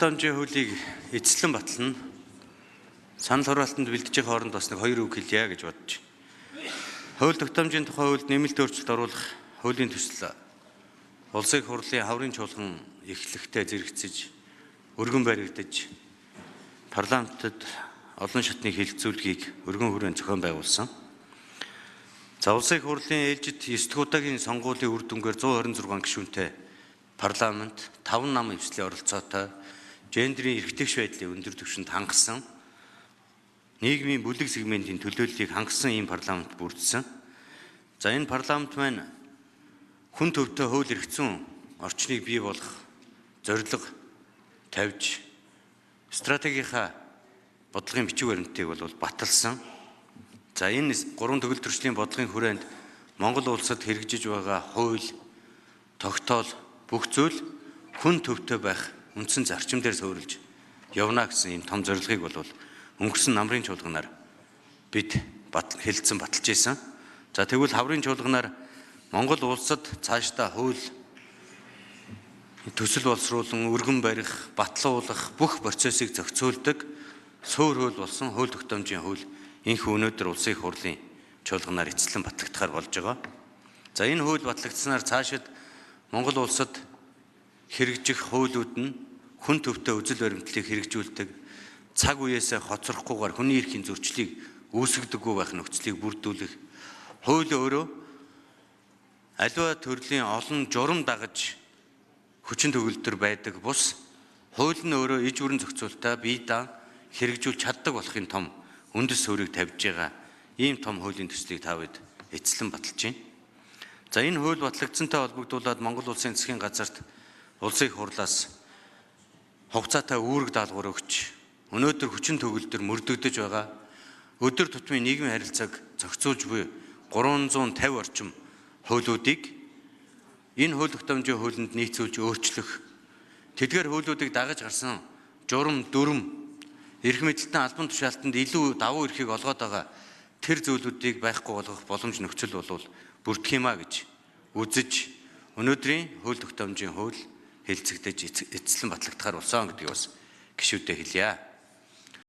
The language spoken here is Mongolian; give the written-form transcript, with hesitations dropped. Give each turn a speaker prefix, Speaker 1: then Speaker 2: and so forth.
Speaker 1: Дамжийн хуулийг эзлэн батлна. Санал хураалтанд бэлдэж байгаа хооронд бас нэг хоёр үг хэлье гэж бодож. Хууль тогтоомжийн тухай хуульд нэмэлт өөрчлөлт оруулах хуулийн төсөл улсын хурлын хаврын чуулган эхлэхдээ зэрэгцэж өргөн баригдаж парламентод олон шатны хэлэлцүүлгийг өргөн хүрээнд зохион байгуулсан. За улсын хурлын ээлжид 9 дахь удаагийн сонгуулийн үр дүнгээр 126 гишүүнтэй парламент 5 нам эвслийн оролцоотой гендерийн эрхтэгч байдлын өндөр түвшинд хангасан нийгмийн бүлэг сегментийн төлөөллийг хангасан ийм парламент бүрдсэн. За энэ парламент маань хүн төвтэй хууль эрх зүйн орчныг бий болгох зорилго тавьж стратегийнхаа бодлогын бичиг баримтыг бол баталсан. За энэ 3 төгөл төрчлийн бодлогын хүрээнд Монгол улсад хэрэгжиж байгаа хууль, тогтоол бүх зүйл хүн төвтэй байх үндсэн зарчим дээр суурилж явна гэсэн ийм том зорилгыг бол өнгөрсөн намрын чуулганаар бид хэлэлцэн баталж ийсэн. За тэгвэл хаврын чуулганаар Монгол улсад цаашдаа хууль төсөл боловсруулан өргөн барих, батлуулах бүх процессыг зохицуулдаг суурь хууль болсон хууль тогтоомжийн хууль энэхүү өнөөдөр улсын их хурлын чуулганаар эцэслэн батлагдахаар болж байгаа. За энэ хууль батлагдсанаар цаашид Монгол улсад хэрэгжих хуулиуд нь хүн төвтэй үзэл баримтлалыг хэрэгжүүлдэг, цаг үеэсээ хоцрохгүйгээр хүний эрхийн зөрчлийг үүсгдэггүй байх нөхцөлийг бүрдүүлэх, хууль өөрөө аливаа төрлийн олон журам дагаж хүчин төгөлдөр байдаг бус хууль нь өөрөө иж бүрэн зохицуулалтаа бие даан хэрэгжүүлж чаддаг болохын том үндэс суурийг тавьж байгаа ийм том хуулийн төслийг та бид эцэслэн баталж байна. За энэ хууль батлагдсантай холбогдуулаад Монгол улсын засгийн газарт улсын их хурлаас хугацаатай үүрэг даалгавар өгч өнөөдөр хүчин төгөлдөр мөрдөгдөж байгаа өдөр тутмын нийгмийн харилцааг зохицуулж буй 350 орчим хуулиудыг энэ хууль тогтоомжийн хуулинд нийцүүлж өөрчлөх, тэдгээр хуулиудыг дагаж гарсан журам, дүрм, эрх мэдэлтэн албан тушаалтанд илүү давуу эрхийг олгоод байгаа тэр зүйлүүдийг байхгүй болгох боломж нөхцөл бол бүрдэх юмаа гэж үзэж өнөөдрийн хууль тогтоомжийн хууль хэлцэгдэж эцэслэн батлагдахаар болсон гэдгийг бас гишүүдэд хэлье.